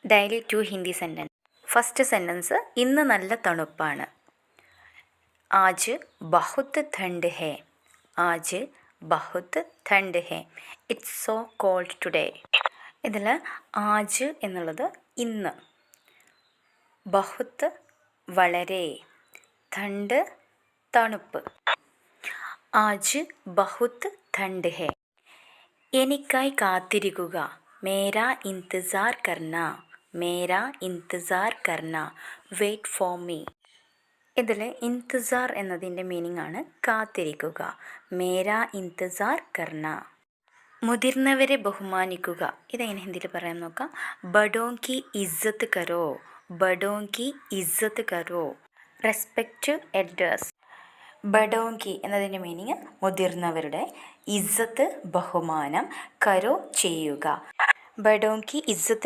Daily 2 Hindi sentence. First sentence, ഇന്ന് നല്ല തണുപ്പാണ്. ആജ് ബഹുത്ത് ഠണ്ട് ഹേ. ആജ് ബഹുത്ത് ഠണ്ട് ഹേ. It's so cold today. ഇതിൽ ആജ് എന്നുള്ളത് ഇന്ന്, ബഹുത്ത് വളരെ, ഠണ്ട് തണുപ്പ്. ആജ് ബഹുത്ത് ഠണ്ട് ഹേ. എനിക്കായി കാത്തിരിക്കുക. മേരാ ഇന്തസാർ കർന. മേരാ ഇന്തസാർ കർന. Wait for me. ഇതിൽ ഇന്തസാർ എന്നതിൻ്റെ മീനിങ് ആണ് കാത്തിരിക്കുക. മേരാ ഇന്തസാർ കർന. മുതിർന്നവരെ ബഹുമാനിക്കുക. ഇതെങ്ങനെ ഹിന്ദിയിൽ പറയാൻ നോക്കാം. ബഡോं की इज्जत करो. बड़ों की इज्जत करो. Respect elders. ബഡോं की എന്നതിൻ്റെ മീനിങ് മുതിർന്നവരുടെ, ഇസ്സത്ത് ബഹുമാനം, കരോ ചെയ്യുക. ബഡോं की इज्जत